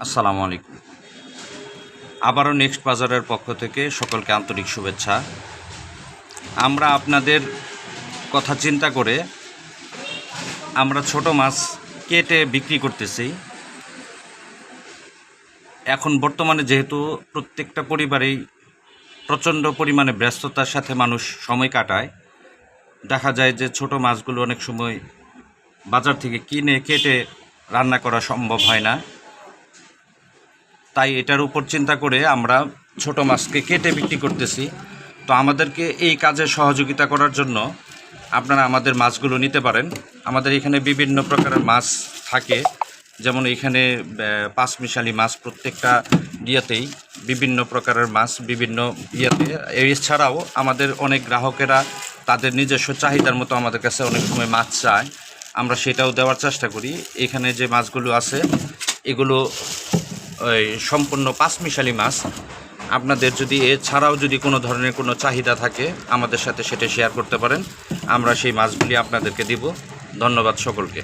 আসসালামু আলাইকুম। আবারও নেক্সট বাজারের পক্ষ থেকে সকলকে আন্তরিক শুভেচ্ছা। আমরা আপনাদের কথা চিন্তা করে আমরা ছোট মাছ কেটে বিক্রি করতেছি। এখন বর্তমানে যেহেতু প্রত্যেকটা পরিবারেই প্রচণ্ড পরিমাণে ব্যস্ততার সাথে মানুষ সময় কাটায়, দেখা যায় যে ছোট মাছগুলো অনেক সময় বাজার থেকে কিনে কেটে রান্না করা সম্ভব হয় না। তাই এটার উপর চিন্তা করে আমরা ছোট মাছকে কেটে বিক্রি করতেছি। তো আমাদেরকে এই কাজে সহযোগিতা করার জন্য আপনারা আমাদের মাছগুলো নিতে পারেন। আমাদের এখানে বিভিন্ন প্রকারের মাছ থাকে, যেমন এখানে পাঁচমিশালি মাছ, প্রত্যেকটা ইয়েতেই বিভিন্ন প্রকারের মাছ বিভিন্ন ইয়েতে। এছাড়াও আমাদের অনেক গ্রাহকেরা তাদের নিজস্ব চাহিদার মতো আমাদের কাছে অনেক সময় মাছ চায়, আমরা সেটাও দেওয়ার চেষ্টা করি। এখানে যে মাছগুলো আছে এগুলো ওই সম্পূর্ণ পাঁচমিশালি মাছ। আপনাদের যদি এছাড়াও যদি কোনো ধরনের কোনো চাহিদা থাকে আমাদের সাথে সেটা শেয়ার করতে পারেন, আমরা সেই মাছগুলি আপনাদেরকে দিব। ধন্যবাদ সকলকে।